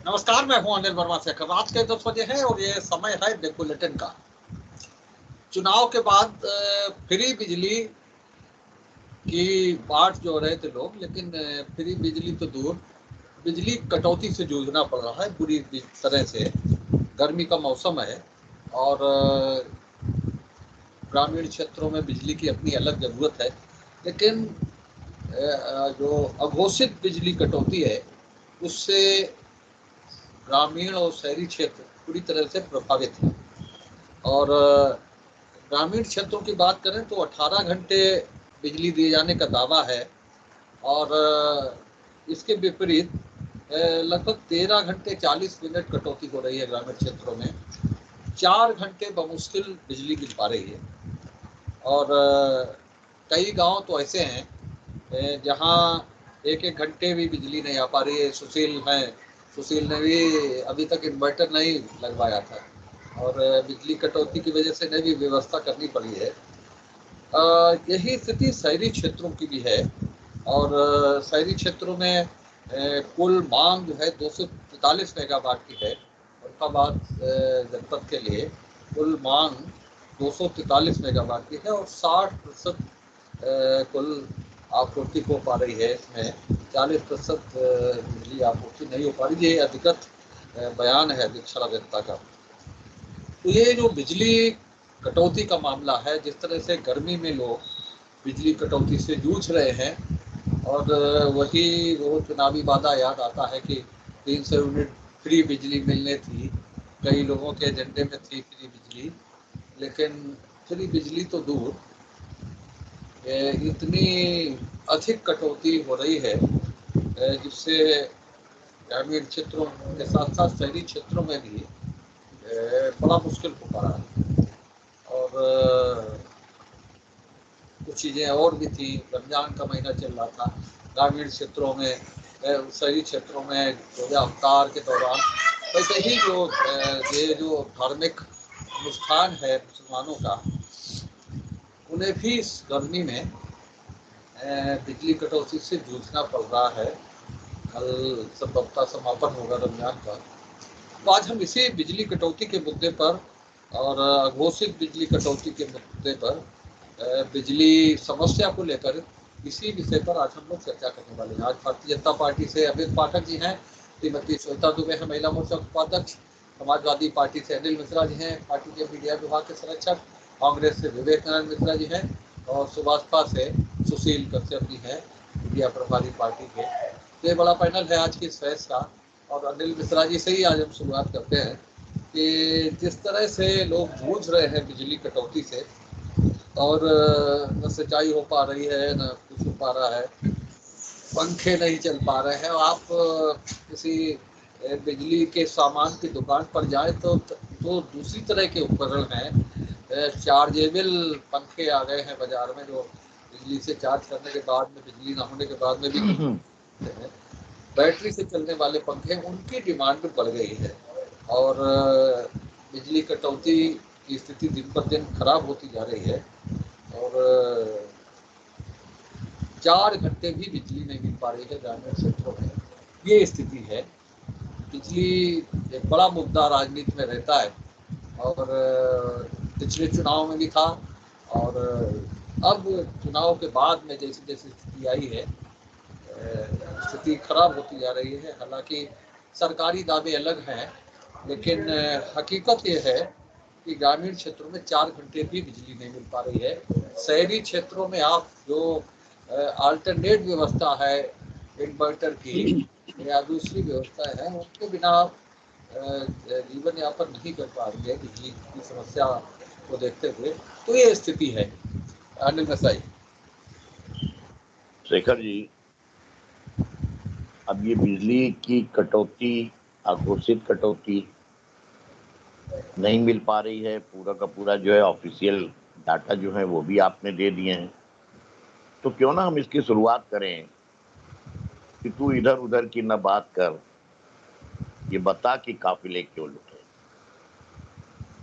नमस्कार, मैं हूं अनिल वर्मा से। रात के 10 बजे है और ये समय है द बुलेटिन का। चुनाव के बाद फ्री बिजली की बात जो रहे थे लोग, लेकिन फ्री बिजली तो दूर, बिजली कटौती से जूझना पड़ रहा है बुरी तरह से। गर्मी का मौसम है और ग्रामीण क्षेत्रों में बिजली की अपनी अलग ज़रूरत है, लेकिन जो अघोषित बिजली कटौती है उससे ग्रामीण और शहरी क्षेत्र पूरी तरह से प्रभावित हैं। और ग्रामीण क्षेत्रों की बात करें तो 18 घंटे बिजली दिए जाने का दावा है और इसके विपरीत लगभग 13 घंटे 40 मिनट कटौती हो रही है ग्रामीण क्षेत्रों में। 4 घंटे बमुश्किल बिजली मिल पा रही है और कई गांव तो ऐसे हैं जहां एक एक घंटे भी बिजली नहीं आ पा रही है। सुशील ने भी अभी तक इन्वर्टर नहीं लगवाया था और बिजली कटौती की वजह से नई भी व्यवस्था करनी पड़ी है। यही स्थिति शहरी क्षेत्रों की भी है और शहरी क्षेत्रों में कुल मांग जो है 243 मेगावाट की है। फरुखाबाद जनपद के लिए कुल मांग 243 मेगावाट की है और 60% कुल आपूर्ति हो पा रही है। इसमें 40% बिजली आपूर्ति नहीं हो पा रही। ये अधिकृत बयान है अधीक्षण अभियंता का। तो ये जो बिजली कटौती का मामला है, जिस तरह से गर्मी में लोग बिजली कटौती से जूझ रहे हैं और वही वो चुनावी वादा याद आता है कि 300 यूनिट फ्री बिजली मिलने थी। कई लोगों के एजेंडे में थी फ्री बिजली, लेकिन फ्री बिजली तो दूर, इतनी अधिक कटौती हो रही है जिससे ग्रामीण क्षेत्रों के साथ साथ शहरी क्षेत्रों में भी बड़ा मुश्किल हो पा रहा है। और कुछ चीज़ें और भी थी। रमजान का महीना चल रहा था ग्रामीण क्षेत्रों में, शहरी क्षेत्रों में रोजा अफ्तार के दौरान वैसे ही ये जो धार्मिक अनुष्ठान है मुसलमानों का, उन्हें भी इस गर्मी में बिजली कटौती से जूझना पड़ रहा है। कल संभवतः समापन होगा रमजान का। तो आज हम इसी बिजली कटौती के मुद्दे पर और अघोषित बिजली कटौती के मुद्दे पर, बिजली समस्या को लेकर इसी विषय पर आज हम लोग चर्चा करने वाले हैं। आज भारतीय जनता पार्टी से अमित पाठक जी हैं, श्रीमती श्वेता दुबे है महिला मोर्चा उपाध्यक्ष, समाजवादी पार्टी से अनिल मिश्रा जी हैं, पार्टी के मीडिया विभाग के संरक्षक, कांग्रेस से विवेकानंद मिश्रा जी हैं और सुभाषपा से सुशील कश्यप जी हैं, मीडिया प्रभारी पार्टी के। ये बड़ा पैनल है आज की इस बहस का और अनिल मिश्रा जी से ही आज हम शुरुआत करते हैं कि जिस तरह से लोग जूझ रहे हैं बिजली कटौती से और न सिंचाई हो पा रही है, न कुछ हो पा रहा है, पंखे नहीं चल पा रहे हैं। आप किसी बिजली के सामान की दुकान पर जाएं तो दूसरी तरह के उपकरण हैं। चार्जेबल पंखे आ गए हैं बाजार में, जो बिजली से चार्ज करने के बाद में, बिजली ना होने के बाद में भी बैटरी से चलने वाले पंखे, उनकी डिमांड बढ़ गई है और बिजली कटौती की स्थिति दिन पर दिन खराब होती जा रही है और 4 घंटे भी बिजली नहीं मिल पा रही है ग्रामीण क्षेत्रों में। ये स्थिति है। बिजली एक बड़ा मुद्दा राजनीति में रहता है और पिछले चुनाव में भी था और अब चुनाव के बाद में जैसी जैसी स्थिति आई है, स्थिति खराब होती जा रही है। हालांकि सरकारी दावे अलग हैं, लेकिन हकीकत ये है कि ग्रामीण क्षेत्रों में 4 घंटे भी बिजली नहीं मिल पा रही है। शहरी क्षेत्रों में आप जो अल्टरनेट व्यवस्था है इन्वर्टर की या दूसरी व्यवस्था है, उनके बिना आप जीवन यापन नहीं कर पा रही है बिजली की समस्या को देखते हुए। तो ये स्थिति है। अनिल मसाई। शेखर जी, अब ये बिजली की कटौती, अघोषित कटौती नहीं मिल पा रही है, पूरा का पूरा जो है ऑफिशियल डाटा जो है वो भी आपने दे दिए हैं। तो क्यों ना हम इसकी शुरुआत करें कि तू इधर उधर की न बात कर, ये बता कि काफिले क्यों लुटे।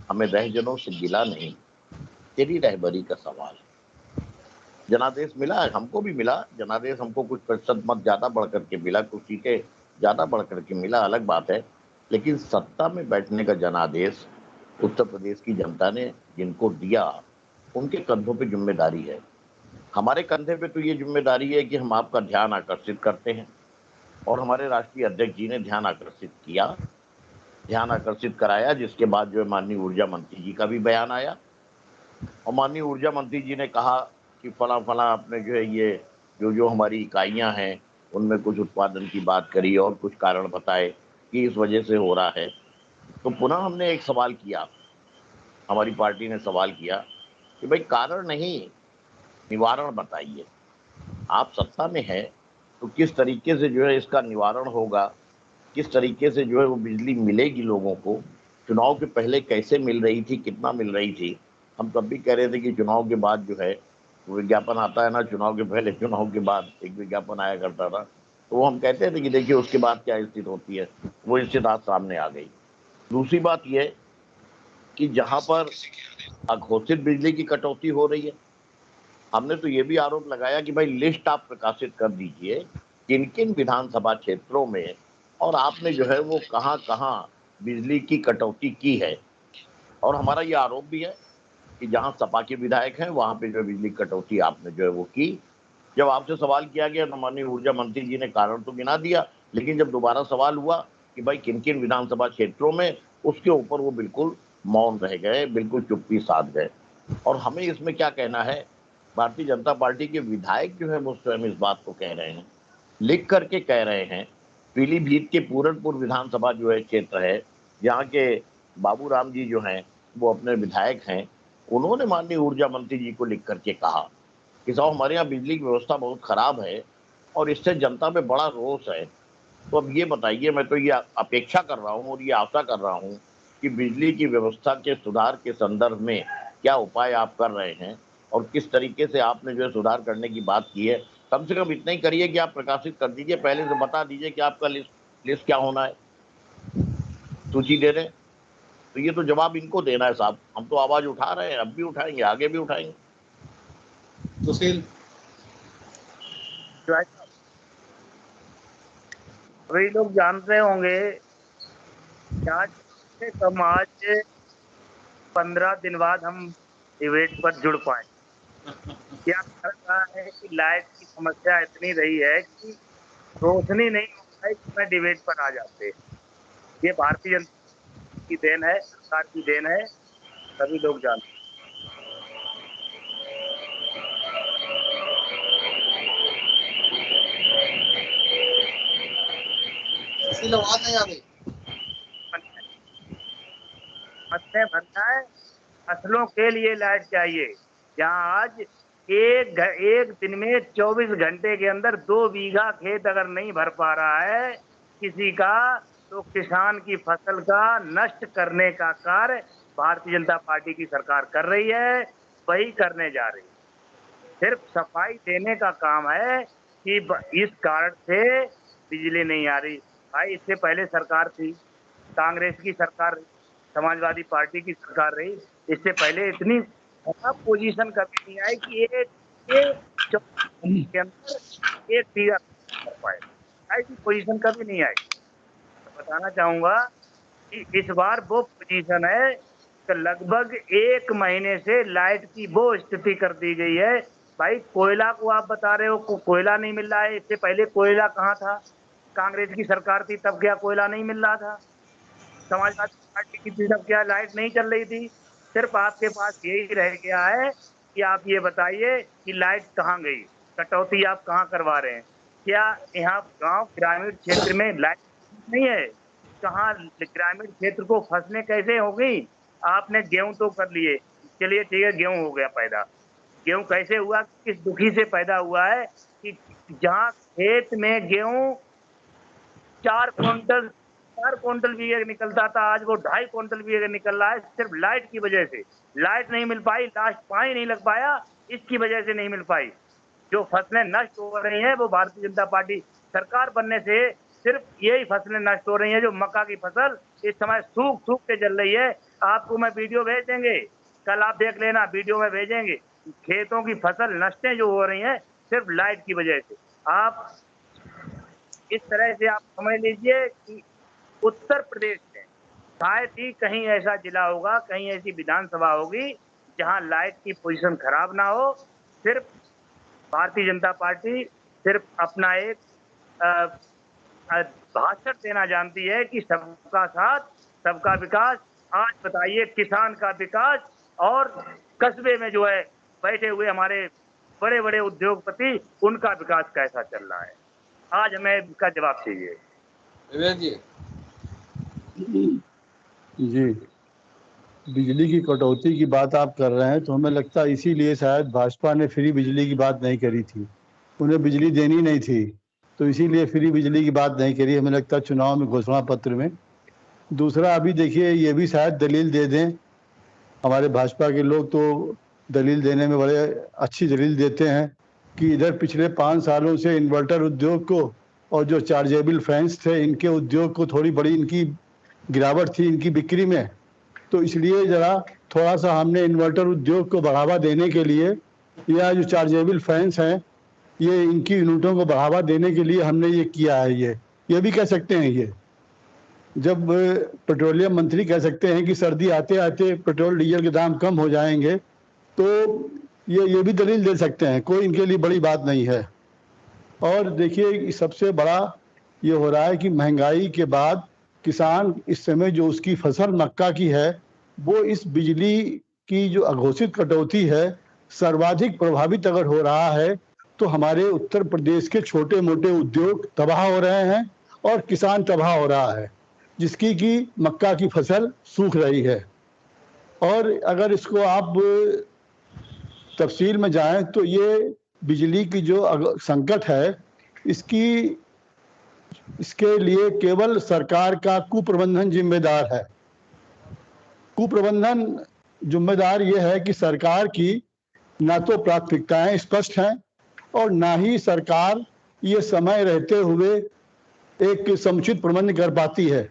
हमें रहजनों से गिला नहीं, तेरी रहबरी का सवाल है। जनादेश मिला है, हमको भी मिला जनादेश, हमको कुछ प्रतिशत मत ज्यादा बढ़ करके मिला, कुछ सीटें ज्यादा बढ़ करके मिला, अलग बात है। लेकिन सत्ता में बैठने का जनादेश उत्तर प्रदेश की जनता ने जिनको दिया, उनके कंधों पे जिम्मेदारी है। हमारे कंधे पे तो ये जिम्मेदारी है कि हम आपका ध्यान आकर्षित करते हैं, और हमारे राष्ट्रीय अध्यक्ष जी ने ध्यान आकर्षित किया, ध्यान आकर्षित कराया, जिसके बाद जो है माननीय ऊर्जा मंत्री जी का भी बयान आया, और माननीय ऊर्जा मंत्री जी ने कहा कि फला फला आपने जो है ये जो जो हमारी इकाइयां हैं उनमें कुछ उत्पादन की बात करी और कुछ कारण बताए कि इस वजह से हो रहा है। तो पुनः हमने एक सवाल किया, हमारी पार्टी ने सवाल किया कि भाई कारण नहीं, निवारण बताइए। आप सत्ता में है तो किस तरीके से जो है इसका निवारण होगा, किस तरीके से जो है वो बिजली मिलेगी लोगों को। चुनाव के पहले कैसे मिल रही थी, कितना मिल रही थी। हम तब भी कह रहे थे कि चुनाव के बाद जो है वो विज्ञापन आता है ना, चुनाव के पहले चुनाव के बाद एक विज्ञापन आया करता था, तो वो हम कहते थे कि देखिए उसके बाद क्या स्थिति होती है। वो स्थिति आज सामने आ गई। दूसरी बात यह कि जहां पर अघोषित बिजली की कटौती हो रही है, हमने तो ये भी आरोप लगाया कि भाई लिस्ट आप प्रकाशित कर दीजिए किन किन विधानसभा क्षेत्रों में और आपने जो है वो कहां कहां बिजली की कटौती की है। और हमारा ये आरोप भी है कि जहां सपा के विधायक हैं वहां पे जो बिजली कटौती आपने जो है वो की। जब आपसे सवाल किया गया तो माननीय ऊर्जा मंत्री जी ने कारण तो गिना दिया, लेकिन जब दोबारा सवाल हुआ कि भाई किन किन विधानसभा क्षेत्रों में, उसके ऊपर वो बिल्कुल मौन रह गए, बिल्कुल चुप्पी साध गए। और हमें इसमें क्या कहना है, भारतीय जनता पार्टी के विधायक जो है वो स्वयं इस बात को कह रहे हैं, लिख करके कह रहे हैं। पीलीभीत के पूरनपुर विधानसभा जो है क्षेत्र है, जहाँ के बाबूराम जी जो हैं वो अपने विधायक हैं, उन्होंने माननीय ऊर्जा मंत्री जी को लिख करके कहा कि साहब हमारे यहाँ बिजली की व्यवस्था बहुत खराब है और इससे जनता में बड़ा रोष है। तो अब ये बताइए, मैं तो ये अपेक्षा कर रहा हूँ और ये आशा कर रहा हूँ कि बिजली की व्यवस्था के सुधार के संदर्भ में क्या उपाय आप कर रहे हैं और किस तरीके से आपने जो है सुधार करने की बात की है। कम से कम इतना ही करिए कि आप प्रकाशित कर दीजिए, पहले से बता दीजिए कि आपका लिस्ट क्या होना है, सूची दे दें। तो ये तो जवाब इनको देना है साहब। हम तो आवाज उठा रहे हैं, अब भी उठाएंगे, आगे भी उठाएंगे। सुशील, सभी लोग जानते होंगे कि आज से कम आज 15 दिन बाद हम डिबेट पर जुड़ पाए। क्या कर रहा है कि लाइट की समस्या इतनी रही है कि रोशनी नहीं हो पाई कि मैं डिबेट पर आ जाते। ये भारतीय जनता की देन है, सरकार की देन है, सभी लोग जानते। सुशील आवाज नहीं आ रही। फसलें भरना है, फसलों के लिए लाइट चाहिए। जहाँ आज एक दिन में 24 घंटे के अंदर 2 बीघा खेत अगर नहीं भर पा रहा है किसी का, तो किसान की फसल का नष्ट करने का कार्य भारतीय जनता पार्टी की सरकार कर रही है, वही करने जा रही है। सिर्फ सफाई देने का काम है कि इस कारण से बिजली नहीं आ रही। भाई इससे पहले सरकार थी, कांग्रेस की सरकार रही, समाजवादी पार्टी की सरकार रही, इससे पहले इतनी खराब पोजीशन कभी नहीं आई कि एक 24 के अंदर एक बीघा कर पाए। ऐसी पोजीशन कभी नहीं आई। तो बताना चाहूंगा कि इस बार वो पोजीशन है कि लगभग 1 महीने से लाइट की वो स्थिति कर दी गई है। भाई कोयला को आप बता रहे हो कोयला नहीं मिल रहा है, इससे पहले कोयला कहाँ था? कांग्रेस की सरकार थी तब क्या कोयला नहीं मिल रहा था? समाजवादी पार्टी की थी तब क्या लाइट नहीं चल रही थी? सिर्फ आपके पास यही रह गया है कि आप ये बताइए कि लाइट कहाँ गई, कटौती आप कहाँ करवा रहे हैं? क्या यहाँ गांव ग्रामीण क्षेत्र में लाइट नहीं है? कहाँ ग्रामीण क्षेत्र को फसलें कैसे हो गई? आपने गेहूं तो कर लिए, चलिए ठीक है, गेहूं हो गया पैदा। गेहूं कैसे हुआ, किस दुखी से पैदा हुआ है कि जहाँ खेत में गेहूं 4 क्विंटल भी निकलता था, आज वो 2.5 क्विंटल भी निकल रहा है, सिर्फ लाइट की वजह से। लाइट नहीं मिल पाई, लास्ट पानी नहीं लग पाया, इसकी वजह से नहीं मिल पाई। जो फसलें नष्ट हो रही हैं वो भारतीय जनता पार्टी सरकार बनने से सिर्फ यही फसलें नष्ट हो रही हैं। जो मक्का की फसल इस समय सूख सूख के चल रही है, आपको मैं वीडियो भेज देंगे, कल आप देख लेना, वीडियो में भेजेंगे। खेतों की फसल नष्टें जो हो रही हैं सिर्फ लाइट की वजह से। आप इस तरह से आप समझ लीजिए कि उत्तर प्रदेश शायद ही कहीं ऐसा जिला होगा, कहीं ऐसी विधानसभा होगी जहां लाइट की पोजीशन खराब ना हो। सिर्फ भारतीय जनता पार्टी सिर्फ अपना एक अ, भाषण देना जानती है कि सबका साथ, सबका विकास। आज बताइए किसान का विकास और कस्बे में जो है बैठे हुए हमारे बड़े बड़े उद्योगपति, उनका विकास कैसा चल रहा है? आज हमें इसका जवाब चाहिए। विवेक जी। जी, बिजली की कटौती की बात आप कर रहे हैं तो हमें लगता है इसीलिए शायद भाजपा ने फ्री बिजली की बात नहीं करी थी। उन्हें बिजली देनी नहीं थी तो इसीलिए फ्री बिजली की बात नहीं करी, हमें लगता है चुनाव में घोषणा पत्र में। दूसरा, अभी देखिए ये भी शायद दलील दे दें, हमारे भाजपा के लोग तो दलील देने में बड़े अच्छी दलील देते हैं कि इधर पिछले 5 सालों से इन्वर्टर उद्योग को और जो चार्जेबल फैंस थे इनके उद्योग को थोड़ी बड़ी इनकी गिरावट थी इनकी बिक्री में, तो इसलिए जरा थोड़ा सा हमने इन्वर्टर उद्योग को बढ़ावा देने के लिए या जो चार्जेबल फैंस हैं ये इनकी यूनिटों को बढ़ावा देने के लिए हमने ये किया है। ये भी कह सकते हैं, ये जब पेट्रोलियम मंत्री कह सकते हैं कि सर्दी आते आते पेट्रोल डीजल के दाम कम हो जाएंगे, तो ये भी दलील दे सकते हैं, कोई इनके लिए बड़ी बात नहीं है। और देखिए सबसे बड़ा ये हो रहा है कि महंगाई के बाद किसान इस समय जो उसकी फसल मक्का की है वो इस बिजली की जो अघोषित कटौती है सर्वाधिक प्रभावित अगर हो रहा है तो हमारे उत्तर प्रदेश के छोटे मोटे उद्योग तबाह हो रहे हैं और किसान तबाह हो रहा है, जिसकी कि मक्का की फसल सूख रही है। और अगर इसको आप तफसील में जाएं तो ये बिजली की जो संकट है इसके लिए केवल सरकार का कुप्रबंधन जिम्मेदार है। कुप्रबंधन जिम्मेदार ये है कि सरकार की ना तो प्राथमिकताएं स्पष्ट हैं और ना ही सरकार ये समय रहते हुए एक समुचित प्रबंध कर पाती है।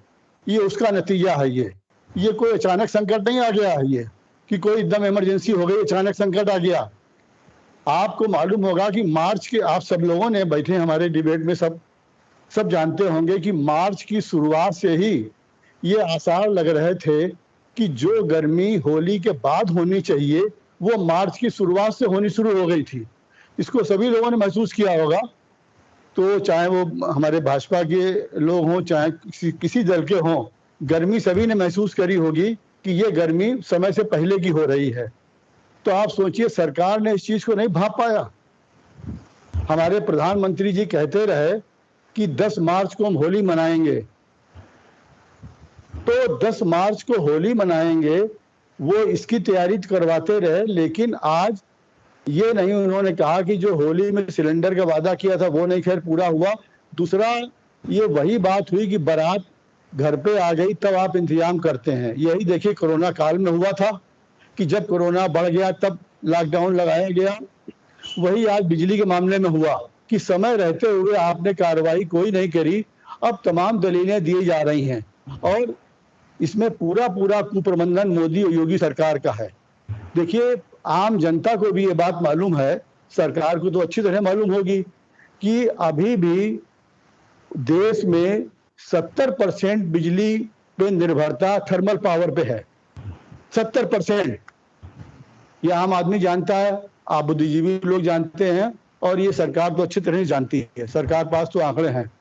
ये उसका नतीजा है। ये कोई अचानक संकट नहीं आ गया है, ये कि कोई एकदम इमरजेंसी हो गई अचानक संकट आ गया। आपको मालूम होगा कि मार्च के, आप सब लोगों ने बैठे हमारे डिबेट में सब जानते होंगे कि मार्च की शुरुआत से ही ये आसार लग रहे थे कि जो गर्मी होली के बाद होनी चाहिए वो मार्च की शुरुआत से होनी शुरू हो गई थी। इसको सभी लोगों ने महसूस किया होगा, तो चाहे वो हमारे भाजपा के लोग हों चाहे किसी दल के हों, गर्मी सभी ने महसूस करी होगी कि ये गर्मी समय से पहले की हो रही है। तो आप सोचिए सरकार ने इस चीज को नहीं भांप पाया। हमारे प्रधानमंत्री जी कहते रहे कि 10 मार्च को हम होली मनाएंगे, तो 10 मार्च को होली मनाएंगे वो इसकी तैयारी करवाते रहे, लेकिन आज ये नहीं उन्होंने कहा कि जो होली में सिलेंडर का वादा किया था वो नहीं खैर पूरा हुआ। दूसरा, ये वही बात हुई कि बारात घर पे आ गई तब आप इंतजाम करते हैं। यही देखिए कोरोना काल में हुआ था कि जब कोरोना बढ़ गया तब लॉकडाउन लगाया गया। वही आज बिजली के मामले में हुआ कि समय रहते हुए आपने कार्रवाई कोई नहीं करी। अब तमाम दलीलें दी जा रही हैं और इसमें पूरा कुप्रबंधन मोदी और योगी सरकार का है। देखिए आम जनता को भी ये बात मालूम है, सरकार को तो अच्छी तरह मालूम होगी कि अभी भी देश में 70% बिजली पे निर्भरता थर्मल पावर पे है। 70% ये आम आदमी जानता है, आप बुद्धिजीवी लोग जानते हैं और ये सरकार तो अच्छी तरह जानती है, सरकार पास तो आंकड़े हैं।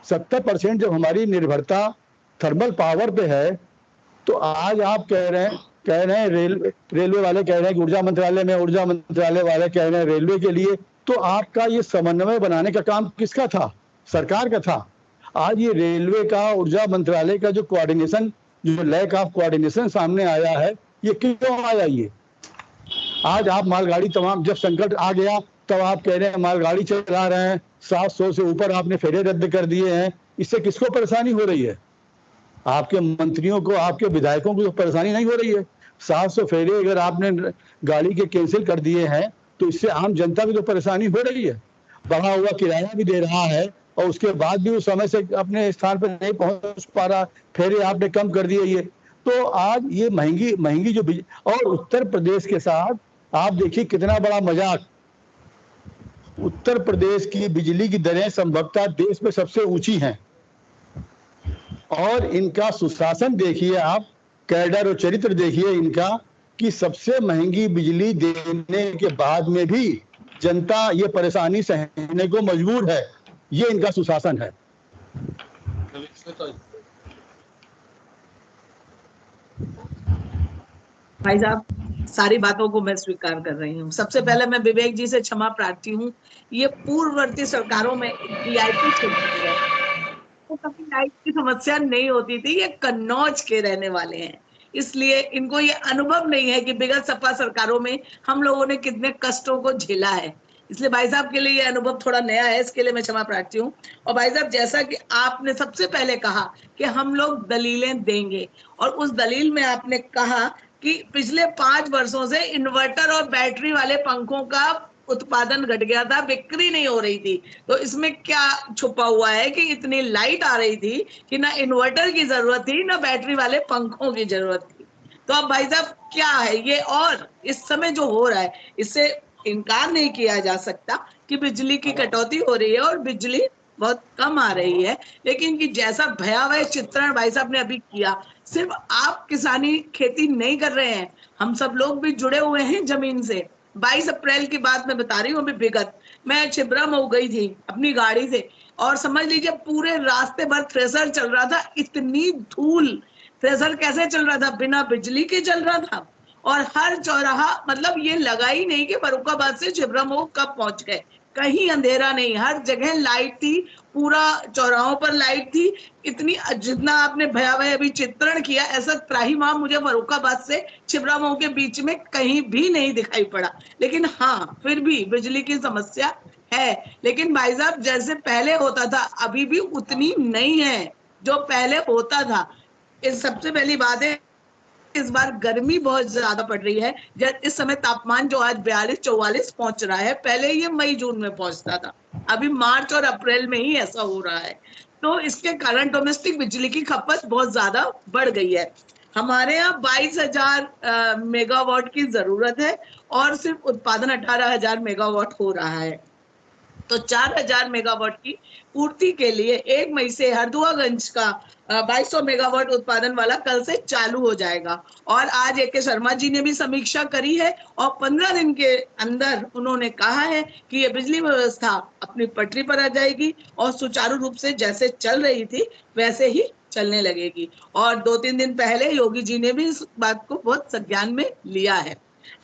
70% जब हमारी निर्भरता थर्मल पावर पे है तो आज आप कह रहे हैं रेलवे वाले कह रहे हैं कि ऊर्जा मंत्रालय में, ऊर्जा मंत्रालय वाले कह रहे हैं रेलवे के लिए। तो आपका ये समन्वय बनाने का काम किसका था? सरकार का था। आज ये रेलवे का, ऊर्जा मंत्रालय का जो कोऑर्डिनेशन, जो लैक ऑफ कोऑर्डिनेशन सामने आया है, ये क्यों आया? ये आज आप मालगाड़ी तमाम, जब संकट आ गया तब आप कह रहे हैं मालगाड़ी चला रहे हैं, 700 से ऊपर आपने फेरे रद्द कर दिए हैं। इससे किसको परेशानी हो रही है? आपके मंत्रियों को, आपके विधायकों को तो परेशानी नहीं हो रही है। 700 फेरे अगर आपने गाड़ी के कैंसिल कर दिए हैं तो इससे आम जनता की तो परेशानी हो रही है। बढ़ा हुआ किराया भी दे रहा है और उसके बाद भी वो समय से अपने स्थान पर नहीं पहुंच पा रहा, फेरे आपने कम कर दिए। ये तो आज ये महंगी जो और उत्तर प्रदेश के साथ आप देखिए कितना बड़ा मजाक। उत्तर प्रदेश की बिजली की दरें संभवतः देश में सबसे ऊंची हैं और इनका सुशासन देखिए आप, कैडर और चरित्र देखिए इनका, कि सबसे महंगी बिजली देने के बाद में भी जनता ये परेशानी सहने को मजबूर है। ये इनका सुशासन है। भाई साहब, सारी बातों को मैं स्वीकार कर रही हूँ। सबसे पहले मैं विवेक जी से क्षमा प्रार्थी हूँ। ये पूर्ववर्ती सरकारों में वीआईपी क्षेत्र है, तो कभी लाइट की समस्या नहीं होती थी। ये कन्नौज के रहने वाले हैं, इसलिए इनको ये अनुभव नहीं है कि विगत सपा सरकारों में हम लोगों ने कितने कष्टों को झेला है। इसलिए भाई साहब के लिए ये अनुभव थोड़ा नया है, इसके लिए मैं क्षमा प्रार्थी हूँ। और भाई साहब, जैसा कि आपने सबसे पहले कहा कि हम लोग दलीलें देंगे, और उस दलील में आपने कहा कि पिछले 5 वर्षों से इन्वर्टर और बैटरी वाले पंखों का उत्पादन घट गया था, बिक्री नहीं हो रही थी। तो इसमें क्या छुपा हुआ है कि इतनी लाइट आ रही थी कि ना इन्वर्टर की जरूरत थी ना बैटरी वाले पंखों की जरूरत थी। तो अब भाई साहब क्या है ये, और इस समय जो हो रहा है इससे इनकार नहीं किया जा सकता कि बिजली की कटौती हो रही है और बिजली बहुत कम आ रही है, लेकिन कि जैसा भयावह चित्रण भाई साहब ने अभी किया, सिर्फ आप किसानी खेती नहीं कर रहे हैं, हम सब लोग भी जुड़े हुए हैं जमीन से। 22 अप्रैल की बात मैं बता रही हूँ अभी विगत, मैं छिबरा मऊ गई थी अपनी गाड़ी से, और समझ लीजिए पूरे रास्ते भर थ्रेसर चल रहा था, इतनी धूल। थ्रेसर कैसे चल रहा था? बिना बिजली के चल रहा था। और हर चौराहा, मतलब ये लगा ही नहीं कि फर्रुखाबाद से छिबरा मऊ कब पहुंच गए, कहीं अंधेरा नहीं, हर जगह लाइट थी, पूरा चौराहों पर लाइट थी। इतनी, जितना आपने भयावह अभी चित्रण किया, ऐसा त्राहिमाम मुझे फर्रुखाबाद से छिबरा मऊ के बीच में कहीं भी नहीं दिखाई पड़ा। लेकिन हाँ, फिर भी बिजली की समस्या है, लेकिन भाई साहब जैसे पहले होता था अभी भी उतनी नहीं है जो पहले होता था। इस सबसे पहली बात है, इस बार गर्मी बहुत ज्यादा पड़ रही है। इस समय तापमान जो आज 42-44 पहुंच रहा है, पहले ये मई जून में पहुंचता था, अभी मार्च और अप्रैल में ही ऐसा हो रहा है। तो इसके कारण डोमेस्टिक बिजली की खपत बहुत ज्यादा बढ़ गई है। हमारे यहाँ 22,000 मेगावाट की जरूरत है और सिर्फ उत्पादन 18,000 मेगावाट हो रहा है। तो 4,000 मेगावाट की पूर्ति के लिए 1 मई से हरदुआगंज का 2200 मेगावाट उत्पादन वाला कल से चालू हो जाएगा। और आज ए के शर्मा जी ने भी समीक्षा करी है और 15 दिन के अंदर उन्होंने कहा है कि ये बिजली व्यवस्था अपनी पटरी पर आ जाएगी और सुचारू रूप से जैसे चल रही थी वैसे ही चलने लगेगी। और 2-3 दिन पहले योगी जी ने भी इस बात को बहुत संज्ञान में लिया है।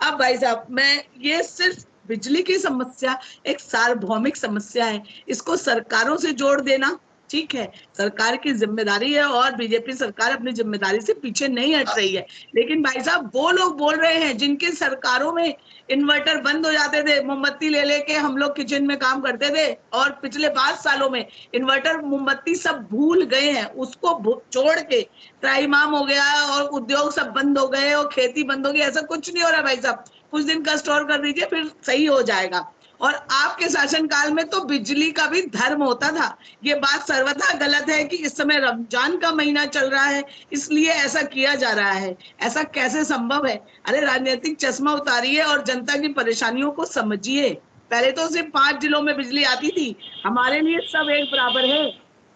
अब भाई साहब, मैं ये सिर्फ बिजली की समस्या एक सार्वभौमिक समस्या है, इसको सरकारों से जोड़ देना ठीक है, सरकार की जिम्मेदारी है और बीजेपी सरकार अपनी जिम्मेदारी से पीछे नहीं हट रही है। लेकिन भाई साहब, वो लोग बोल रहे हैं जिनके सरकारों में इन्वर्टर बंद हो जाते थे, मोमबत्ती ले लेके हम लोग किचन में काम करते थे, और पिछले 5 सालों में इन्वर्टर मोमबत्ती सब भूल गए हैं, उसको छोड़ के त्राहिमाम हो गया और उद्योग सब बंद हो गए और खेती बंद हो गई। ऐसा कुछ नहीं हो रहा भाई साहब, कुछ दिन का स्टोर कर दीजिए फिर सही हो जाएगा। और आपके शासनकाल में तो बिजली का भी धर्म होता था। ये बात सर्वथा गलत है कि इस समय रमजान का महीना चल रहा है इसलिए ऐसा किया जा रहा है, ऐसा कैसे संभव है? अरे राजनीतिक चश्मा उतारिए और जनता की परेशानियों को समझिए। पहले तो सिर्फ 5 जिलों में बिजली आती थी, हमारे लिए सब एक बराबर है।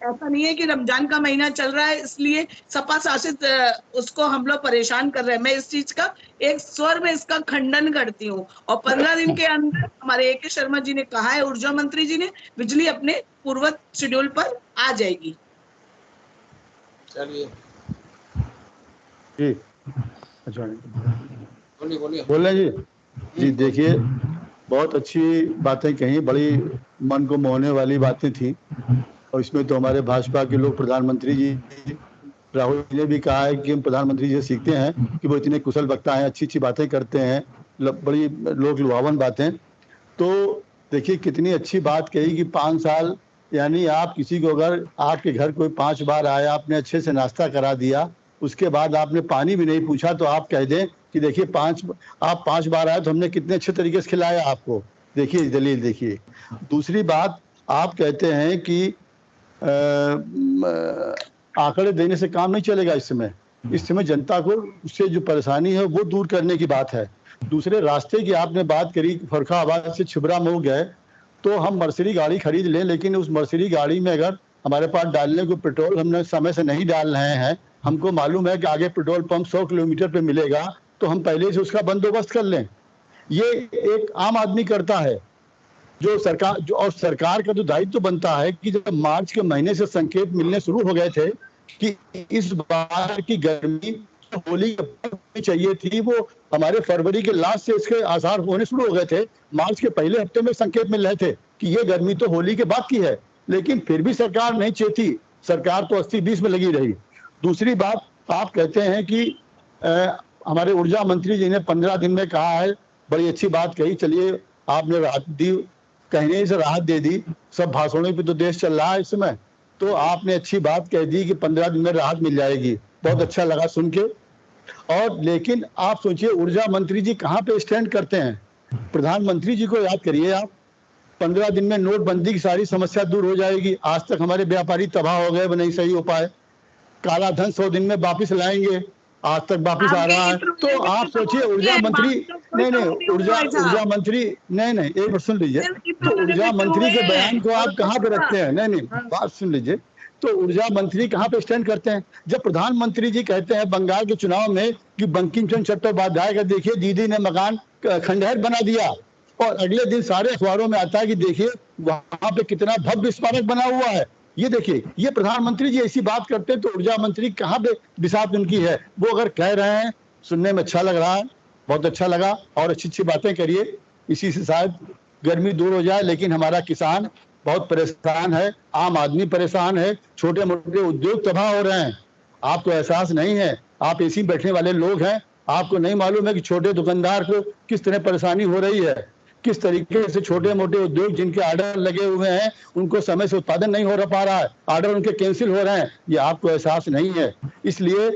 ऐसा नहीं है कि रमजान का महीना चल रहा है इसलिए सपा शासित उसको हम लोग परेशान कर रहे हैं। मैं इस चीज का एक स्वर में इसका खंडन करती हूँ। और 15 दिन के अंदर हमारे ए के शर्मा जी ने कहा है, ऊर्जा मंत्री जी ने, बिजली अपने पूर्व शेड्यूल पर आ जाएगी। चलिए जी, अच्छा बोलिए बोल रहे जी। देखिए, बहुत अच्छी बातें कही, बड़ी मन को मोहने वाली बातें थी। और इसमें तो हमारे भाजपा के लोग, प्रधानमंत्री जी राहुल जी ने भी कहा है कि हम प्रधानमंत्री जी से सीखते हैं कि वो इतने कुशल वक्ता हैं, अच्छी अच्छी बातें करते हैं, बड़ी लोक लुभावन बातें। तो देखिए कितनी अच्छी बात कही कि 5 साल, यानी आप किसी को अगर आपके घर कोई 5 बार आया, आपने अच्छे से नाश्ता करा दिया, उसके बाद आपने पानी भी नहीं पूछा, तो आप कह दें कि देखिए आप 5 बार आए तो हमने कितने अच्छे तरीके से खिलाया आपको। देखिए दलील देखिए। दूसरी बात, आप कहते हैं कि आंकड़े देने से काम नहीं चलेगा। इस समय जनता को उससे जो परेशानी है वो दूर करने की बात है। दूसरे रास्ते की आपने बात करी, फर्रुखाबाद से छिबरा मऊ गए तो हम मर्सिडीज गाड़ी खरीद लें, लेकिन उस मर्सिडीज गाड़ी में अगर हमारे पास डालने को पेट्रोल हमने समय से नहीं डाल रहे हैं, हमको मालूम है कि आगे पेट्रोल पंप 100 किलोमीटर पे मिलेगा, तो हम पहले से उसका बंदोबस्त कर लें। ये एक आम आदमी करता है, जो सरकार जो और सरकार का तो दायित्व तो बनता है कि जब मार्च के महीने से संकेत मिलने शुरू हो गए थे कि इस बार की गर्मी होली चाहिए थी, वो हमारे फरवरी के लास्ट से इसके आसार होने शुरू हो गए थे। मार्च के पहले हफ्ते में संकेत मिल रहे थे कि ये गर्मी तो होली के बाद की है, लेकिन फिर भी सरकार नहीं चेती, सरकार तो 80-20 में लगी रही। दूसरी बात, आप कहते हैं कि हमारे ऊर्जा मंत्री जी ने 15 दिन में कहा है, बड़ी अच्छी बात कही, चलिए आपने राहत दी, कहने से राहत दे दी, सब भाषणों पे तो देश चल रहा है इस समय, तो आपने अच्छी बात कह दी कि 15 दिन में राहत मिल जाएगी, बहुत अच्छा लगा सुन के। और लेकिन आप सोचिए ऊर्जा मंत्री जी कहाँ पे स्टैंड करते हैं, प्रधानमंत्री जी को याद करिए आप, 15 दिन में नोटबंदी की सारी समस्या दूर हो जाएगी, आज तक हमारे व्यापारी तबाह हो गए, वो नहीं सही हो पाए, काला धन 100 दिन में वापिस लाएंगे, आज तक वापिस आ रहा है। तो आप सोचिए ऊर्जा मंत्री ऊर्जा मंत्री नहीं एक बार सुन लीजिए, तो ऊर्जा मंत्री के बयान को आप कहाँ पे रखते हैं? नहीं बात सुन लीजिए, तो ऊर्जा मंत्री कहाँ पे स्टैंड करते हैं? जब प्रधानमंत्री जी कहते हैं बंगाल के चुनाव में कि बंकिम चंद्र चट्टोपाध्याय का देखिए दीदी ने मकान खंडहर बना दिया, और अगले दिन सारे अखबारों में आता है कि देखिए वहां पे कितना भव्य स्मारक बना हुआ है। ये देखिए, ये प्रधानमंत्री जी ऐसी बात करते हैं तो ऊर्जा मंत्री कहाँ पे बिसात उनकी है? वो अगर कह रहे हैं, सुनने में अच्छा लग रहा है, बहुत अच्छा लगा, और अच्छी बातें करिए, इसी से शायद गर्मी दूर हो जाए। लेकिन हमारा किसान बहुत परेशान है, आम आदमी परेशान है, छोटे मोटे उद्योग तबाह हो रहे हैं। आपको एहसास नहीं है, आप एसी में बैठने वाले लोग हैं, आपको नहीं मालूम है कि छोटे दुकानदार को किस तरह परेशानी हो रही है, किस तरीके से छोटे मोटे उद्योग जिनके ऑर्डर लगे हुए हैं उनको समय से उत्पादन नहीं हो पा रहा है, ऑर्डर उनके कैंसिल हो रहे हैं, ये आपको एहसास नहीं है। इसलिए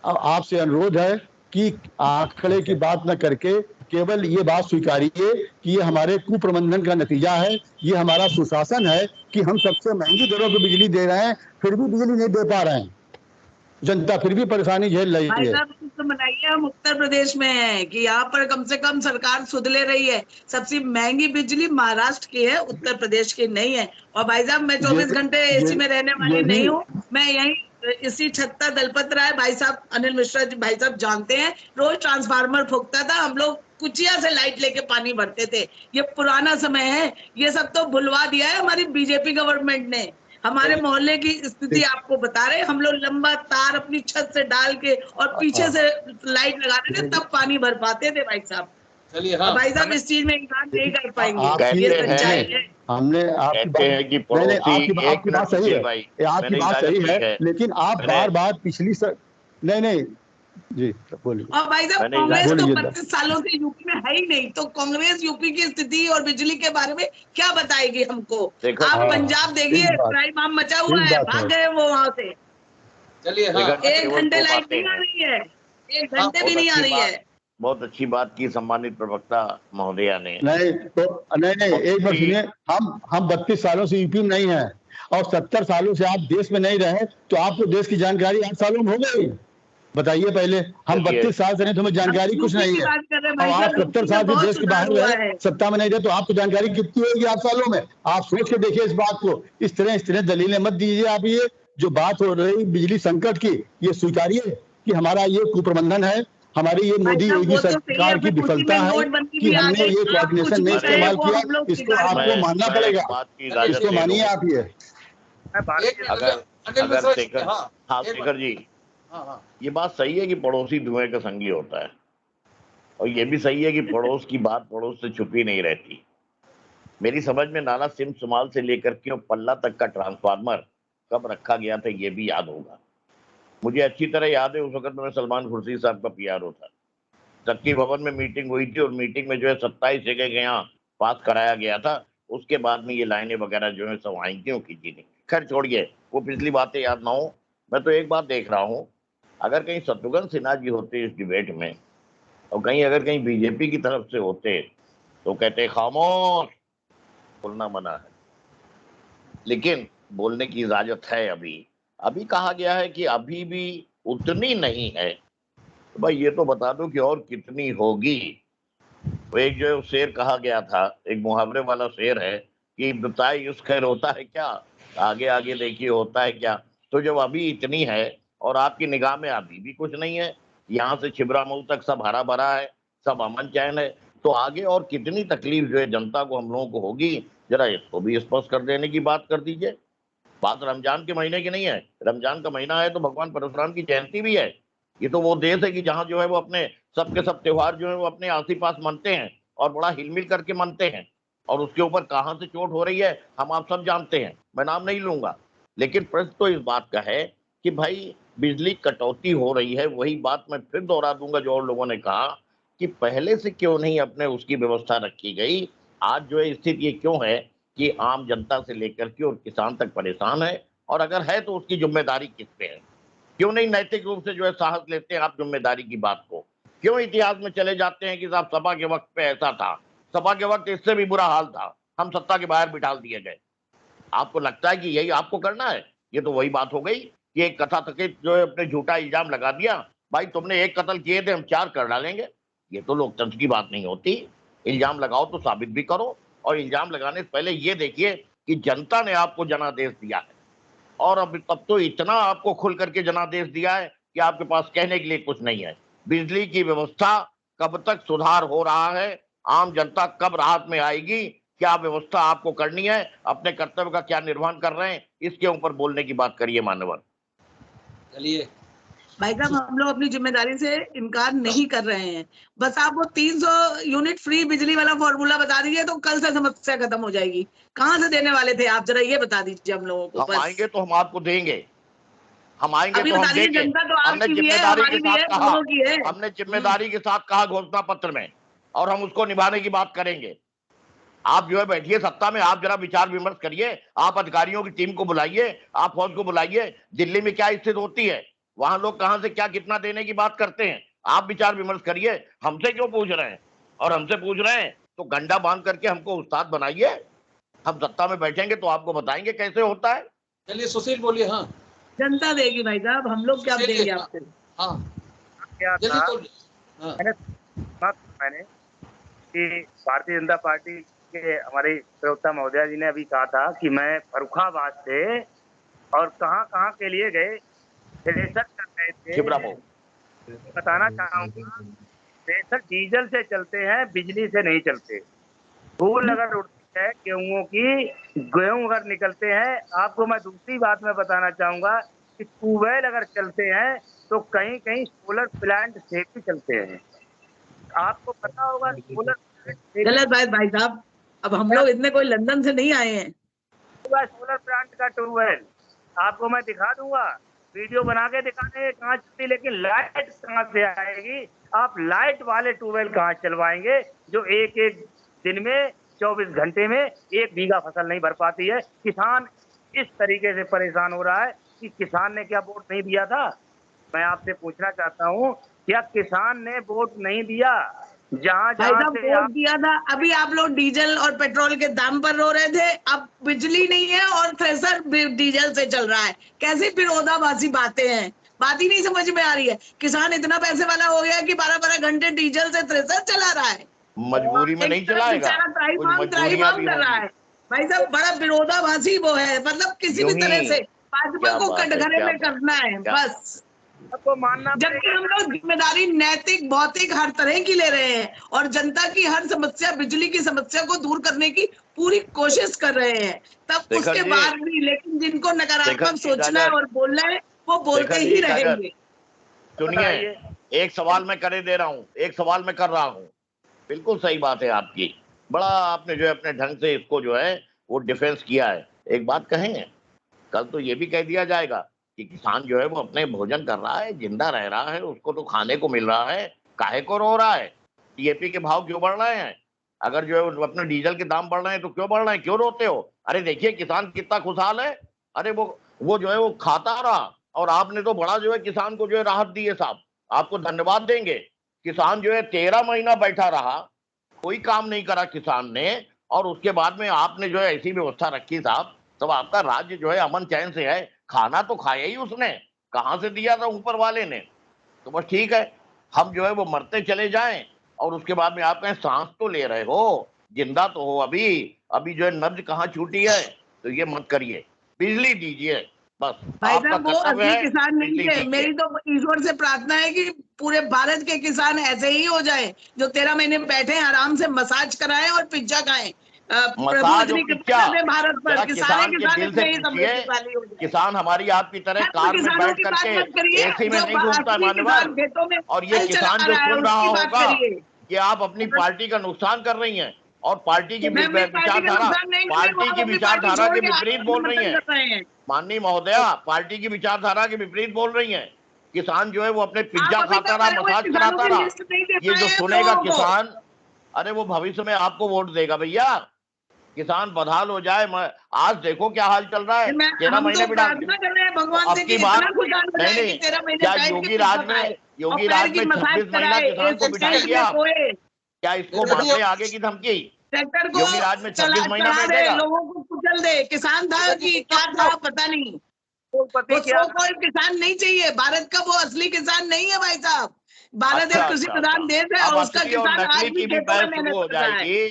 आपसे अनुरोध है कि आंकड़े की बात न करके केवल ये बात स्वीकारिए कि ये हमारे कुप्रबंधन का नतीजा है, ये हमारा सुशासन है कि हम सबसे महंगी दरों पर बिजली दे रहे हैं, फिर भी बिजली नहीं दे पा रहे हैं, जनता फिर भी परेशानी झेल रही है। तो मनाइए, हम उत्तर प्रदेश में हैं कि यहाँ पर कम से कम सरकार सुध ले रही है। सबसे महंगी बिजली महाराष्ट्र की है, उत्तर प्रदेश की नहीं है। और भाई साहब, मैं 24 घंटे एसी में रहने वाली नहीं हूँ, मैं यही इसी छत्ता दलपत राय भाई साहब, अनिल मिश्रा जी भाई साहब जानते हैं, रोज ट्रांसफार्मर फूकता था, हम लोग कुचिया से लाइट लेके पानी भरते थे। ये पुराना समय है, ये सब तो भुलवा दिया है हमारी बीजेपी गवर्नमेंट ने। हमारे मोहल्ले की स्थिति आपको बता रहे, हम लोग लंबा तार अपनी छत से डाल के और पीछे से लाइट लगाते थे, तब पानी भर पाते थे भाई साहब। चलिए हाँ, भाई साहब इस चीज में इंसान नहीं कर पाएंगे, ये सच्चाई है। हमने आपकी बात सही है, आपकी बात सही है, लेकिन आप बार बार पिछली नहीं जी बोलिए। और भाई साहब, कांग्रेस तो 32 सालों से यूपी में है ही नहीं, तो कांग्रेस यूपी की स्थिति और बिजली के बारे में क्या बताएगी हमको? आप पंजाब देखिए, क्राइम आम मचा हुआ है, भाग गए वो वहां से। चलिए हाँ, 1 घंटे लाइट नहीं आ रही है, 1 घंटे भी नहीं आ रही है। बहुत अच्छी बात की सम्मानित प्रवक्ता महोदया ने। नहीं एक बार सुनिए, हम 32 सालों से यूपी में नहीं है, और 70 सालों से आप देश में नहीं रहे, तो आपको देश की जानकारी 8 सालों में हो गई? बताइए पहले, हम 32 साल से नहीं, तुम्हें जानकारी कुछ नहीं है, और आप 70 साल से देश के बाहर रहे, सत्ता में नहीं रहे, तो आपको जानकारी कितनी होगी 8 सालों में? आप सोच के देखिए इस बात को। इस तरह दलीलें मत दीजिए आप। ये जो बात हो रही बिजली संकट की, ये स्वीकारिए कि हमारा ये कुप्रबंधन है, हमारी ये मोदी योगी सरकार की विफलता है कि हमने ये कोऑर्डिनेशन नहीं इस्तेमाल किया, इसको आपको मानना पड़ेगा, इसको मानिए आप। ये शेखर जी, ये बात सही है कि पड़ोसी धुएं का संगी होता है, और ये भी सही है कि पड़ोस की बात पड़ोस से छुपी नहीं रहती। मेरी समझ में नाला सिम सुमाल से लेकर के पल्ला तक का ट्रांसफार्मर कब रखा गया था ये भी याद होगा। मुझे अच्छी तरह याद है, उस वक्त में सलमान खुर्शीद साहब का पीआरओ था। शक्ति भवन में मीटिंग हुई थी, और मीटिंग में जो है 27 जगह के यहाँ पास कराया गया था। उसके बाद में ये लाइनें वगैरह जो है सब आई क्यों कीजिए नहीं। खैर छोड़िए, वो पिछली बातें याद ना हो। मैं तो एक बात देख रहा हूँ, अगर कहीं शत्रुघ्न सिन्हा जी होते इस डिबेट में, और कहीं अगर कहीं बीजेपी की तरफ से होते, तो कहते खामोश, बोलना मना है। लेकिन बोलने की इजाजत है। अभी कहा गया है कि अभी भी उतनी नहीं है, तो भाई ये तो बता दो कि और कितनी होगी। वो एक जो शेर कहा गया था, एक मुहावरे वाला शेर है कि बताए उस खैर होता है क्या, आगे आगे देखिए होता है क्या। तो जब अभी इतनी है और आपकी निगाह में अभी भी कुछ नहीं है, यहाँ से छिबरामऊ तक सब हरा भरा है, सब अमन चैन है, तो आगे और कितनी तकलीफ जो है जनता को, हम लोगों को होगी, जरा इसको भी स्पष्ट कर देने की बात कर दीजिए। बात रमजान के महीने की नहीं है, रमजान का महीना है तो भगवान परशुराम की जयंती भी है। ये तो वो देश है कि जहाँ जो है वो अपने सबके सब त्योहार जो है वो अपने आस पास मनते हैं और बड़ा हिलमिल करके मनते हैं। और उसके ऊपर कहाँ से चोट हो रही है हम आप सब जानते हैं, मैं नाम नहीं लूंगा। लेकिन प्रश्न तो इस बात का है कि भाई बिजली कटौती हो रही है, वही बात मैं फिर दोहरा दूंगा जो और लोगों ने कहा कि पहले से क्यों नहीं अपने उसकी व्यवस्था रखी गई। आज जो है स्थिति ये क्यों है कि आम जनता से लेकर के और किसान तक परेशान है, और अगर है तो उसकी जिम्मेदारी किस पे है? क्यों नहीं नैतिक रूप से जो है साहस लेते हैं आप जिम्मेदारी की बात को? क्यों इतिहास में चले जाते हैं कि साहब सपा के वक्त पे ऐसा था, सपा के वक्त इससे भी बुरा हाल था, हम सत्ता के बाहर बिठा दिए गए। आपको लगता है कि यही आपको करना है? ये तो वही बात हो गई कि एक कथाकथित जो है अपने झूठा इल्जाम लगा दिया, भाई तुमने एक कत्ल किए थे हम 4 कर डालेंगे। ये तो लोकतंत्र की बात नहीं होती। इल्जाम लगाओ तो साबित भी करो, और इल्जाम लगाने से पहले ये देखिए कि जनता ने आपको जनादेश दिया है, और अब तब तो इतना आपको खुल करके जनादेश दिया है कि आपके पास कहने के लिए कुछ नहीं है। बिजली की व्यवस्था कब तक सुधार हो रहा है, आम जनता कब राहत में आएगी, क्या व्यवस्था आपको करनी है, अपने कर्तव्य का क्या निर्वहन कर रहे हैं, इसके ऊपर बोलने की बात करिए मान्यवर। चलिए भाई साहब, हम लोग अपनी जिम्मेदारी से इनकार नहीं कर रहे हैं, बस आप वो 300 यूनिट फ्री बिजली वाला फॉर्मूला बता दीजिए तो कल से समस्या खत्म हो जाएगी। कहाँ से देने वाले थे आप, जरा ये बता दीजिए हम लोगों को। हम आएंगे तो हम आपको देंगे, हम आएंगे अभी तो हम बता दीजिए, देंगे। जनता तो हमने आपकी भी है, जिम्मेदारी के हमारी भी साथ है, कहा, दोनों की है। हमने जिम्मेदारी के साथ कहा घोषणा पत्र में, और हम उसको निभाने की बात करेंगे। आप जो है बैठिए सत्ता में, आप जरा विचार विमर्श करिए, आप अधिकारियों की टीम को बुलाइए, आप फौज को बुलाइए, दिल्ली में क्या स्थिति होती है, वहां लोग कहां से क्या कितना देने की बात करते हैं, आप विचार विमर्श करिए। हमसे क्यों पूछ रहे हैं? और हमसे पूछ रहे हैं तो गंडा बांध करके हमको उस्ताद बनाइए, हम सत्ता में बैठेंगे तो आपको बताएंगे कैसे होता है। चलिए सुशील बोलिए। हाँ जनता देगी भाई साहब, हम लोग क्या सुशील जी, देंगे आपको। हाँ क्या जैसे था, तो हाँ मैंने कि भारतीय जनता पार्टी के हमारे प्रवक्ता महोदया जी ने अभी कहा था कि मैं फर्रुखाबाद से और कहाँ कहाँ के लिए गए, थ्रेसर कर रहे थे। छिबरामऊ बताना चाहूंगा, थ्रेसर डीजल से चलते हैं, बिजली से नहीं चलते। धूल अगर उड़ती है गेहूं की, गेहूं अगर निकलते हैं, आपको मैं दूसरी बात में बताना चाहूंगा कि ट्यूबवेल अगर चलते हैं तो कहीं कहीं सोलर प्लांट से भी चलते हैं। आपको पता होगा सोलर गलत बात भाई साहब, अब हम लोग इतने कोई लंदन से नहीं आए हैं। सोलर प्लांट का ट्यूबवेल आपको मैं दिखा दूंगा, वीडियो बना के दिखा देंगे कहाँ चलती, लेकिन लाइट कहाँ से आएगी? आप लाइट वाले ट्यूबवेल कहाँ चलवाएंगे जो एक एक दिन में 24 घंटे में 1 बीघा फसल नहीं भर पाती है? किसान इस तरीके से परेशान हो रहा है कि किसान ने क्या वोट नहीं दिया था? मैं आपसे पूछना चाहता हूँ, क्या किसान ने वोट नहीं दिया? जहाँ भाई जहाँ साहब से वोट दिया था। अभी आप लोग डीजल और पेट्रोल के दाम पर रो रहे थे, अब बिजली नहीं है और थ्रेसर डीजल से चल रहा है। कैसी विरोधाभासी बातें हैं, बात ही नहीं समझ में आ रही है। किसान इतना पैसे वाला हो गया कि 12-12 घंटे डीजल से थ्रेसर चला रहा है, मजबूरी में नहीं चलाएगा, कुछ मजबूरियां भी कर रहा होंगी। है। भाई साहब बड़ा विरोधाभासी वो है, मतलब किसी भी यूं ही तरह से भाजपा क्या को बात है, कटघरे क्या में बात करना है क्या- बस। आपको मानना जबकि हम लोग जिम्मेदारी नैतिक भौतिक हर तरह की ले रहे हैं और जनता की हर समस्या, बिजली की समस्या को दूर करने की पूरी कोशिश कर रहे हैं। तब शेखर उसके जी, बाद भी लेकिन जिनको शेखर नकारात्मक जी, सोचना है इजाजत, और बोलना है वो बोलते शेखर ही जी, इजाजत। रहेंगे। सुनिए, एक सवाल मैं करे दे रहा हूँ, एक सवाल मैं कर रहा हूँ। बिल्कुल सही बात है आपकी, बड़ा आपने जो है अपने ढंग से इसको जो है वो डिफेंस किया है। एक बात कहेंगे, कल तो ये भी कह दिया जाएगा कि किसान जो है वो अपने भोजन कर रहा है, जिंदा रह रहा है, उसको तो खाने को मिल रहा है, काहे को रो रहा है? टीएपी के भाव क्यों बढ़ रहे हैं? अगर जो है वो अपने डीजल के दाम बढ़ रहे हैं तो क्यों बढ़ रहे हैं, क्यों रोते हो? अरे देखिए किसान कितना खुशहाल है। अरे वो जो है वो खाता रहा, और आपने तो बड़ा जो है किसान को जो है राहत दी है साहब, आपको धन्यवाद देंगे। किसान जो है 13 महीना बैठा रहा, कोई काम नहीं करा किसान ने, और उसके बाद में आपने जो है ऐसी व्यवस्था रखी साहब, तब आपका राज्य जो है अमन चैन से है। खाना तो खाया ही उसने, कहां से दिया था ऊपर वाले ने? तो बस ठीक है, हम जो है वो मरते चले जाएं, और उसके बाद में आप कहें सांस तो ले रहे हो, जिंदा तो हो अभी, अभी जो है नब्ज कहाँ छूटी है, तो ये मत करिए। बिजली दीजिए, बस भाई आपका साहब वो कर्तव्य असली है, किसान नहीं बिजली है। दीजिए। मेरी तो ईश्वर से प्रार्थना है कि पूरे भारत के किसान ऐसे ही हो जाए, जो 13 महीने बैठे आराम से मसाज कराएं और पिज्जा खाएं। प्रभु मसाज और इतनी पिज्जा, कृपा दे भारत पर जरा कि सारे किसान के किसान दिल से इतने ही पूछिए। समृद्धिशाली हो जाए। किसान हमारी आपकी तरह सब कार में किसानों बैठ की बात करके मत करिए, एसी में जो नहीं घूमता है असली मान्यवर। किसान खेतों में और ये हल चला किसान जो रहा है सुन रहा उसकी बात होगा करिए। कि आप अपनी पार्टी का नुकसान कर रही हैं और पार्टी की मैं अपनी पार्टी का विचारधारा, नुकसान नहीं कर रही हूँ, पार्टी आप की अपनी पार्टी विचारधारा छोड़ के के विपरीत आपका बोल रही समर्थन हैं। कर रहे हैं। माननीय महोदया, पार्टी की विचारधारा के विपरीत बोल रही हैं। किसान जो है वो अपने आप पिज्जा अभी खाता तक रहा, मरे हुए मसाज किसानों कराता की रहा। लिस्ट नहीं दे ये पाए जो हैं हम सुनेगा लोगों को। किसान, अरे वो भविष्य में आपको वोट देगा भैया। किसान बदहाल हो जाए। आज देखो क्या हाल चल रहा है, 13 हम तो महीने बिठा के। प्रार्थना कर रहे हैं तो भगवान अब से कि की इतना बार खुशहाल हो नहीं जाए कि नहीं, 13 महीने क्या बैठ के योगी पिज्जा राज में, खाए और योगी पैर राज की में मसाज 26 महीना कराए, किसान को खेत बिठाएंगे में आप? सोए, क्या इसको देखिए, मारने आगे की धमकी ट्रैक्टर को योगी राज में 26 महीना चढ़ा दे, बैठेगा? लोगों को कुचल दे। किसान था कि क्या था पता नहीं, उद्योगपति वो क्या सो कोई किसान नहीं चाहिए। भारत का वो असली किसान नहीं है भाई साहब। भारत अच्छा एक कृषि अच्छा प्रधान अच्छा। देश है अब और उसका असली और किसान आज नकली भी की भी खेतों में बहस शुरू मेहनत हो कर रहा है। जाएगी,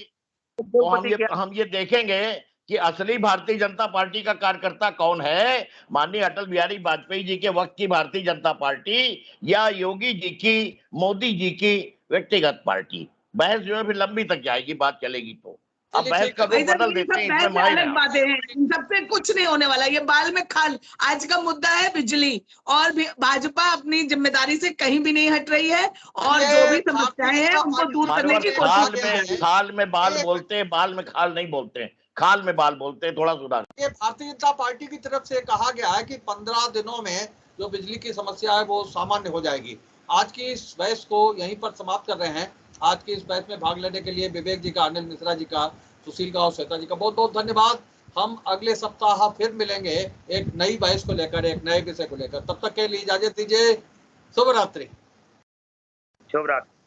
तो उद्योगपति क्या हम ये देखेंगे कि असली भारतीय जनता पार्टी का कार्यकर्ता कौन है। माननीय अटल बिहारी वाजपेयी जी के वक्त की भारतीय जनता पार्टी या योगी जी की, मोदी जी की व्यक्तिगत पार्टी। बहस जो है फिर लंबी तक जाएगी, बात चलेगी तो। अब चलिए, बहस ठीक का है। रूप भाई साहब बदल ये देते सब हैं, इसमें बहस माहिर हैं अलग आप। बातें हैं, इन सबसे कुछ नहीं होने वाला। ये बाल में खाल। आज का मुद्दा है बिजली, और भी भाजपा अपनी जिम्मेदारी से कहीं भी नहीं हट रही है और जो भी ये समस्याएं भारतीय हैं जनता उनको पार्टी दूर करने मानवर की से कोशिश कहा खाल की गया जा में रही है। खाल में बाल एक बोलते हैं, बाल में खाल नहीं बोलते हैं। खाल में बाल बोलते हैं, थोड़ा सुधार। ये भारतीय जनता पार्टी की तरफ से कहा गया है कि 15 दिनों में जो बिजली की समस्या है वो सामान्य हो जाएगी। आज की इस बहस को यहीं पर समाप्त कर रहे हैं। आज की इस बहस में भाग लेने के लिए विवेक जी का, अनिल मिश्रा जी का, सुशील का और श्वेता जी का बहुत बहुत धन्यवाद। हम अगले सप्ताह फिर मिलेंगे एक नई बहस को लेकर, एक नए विषय को लेकर। तब तक के लिए इजाजत दीजिए। शुभ रात्रि। शुभ रात्रि।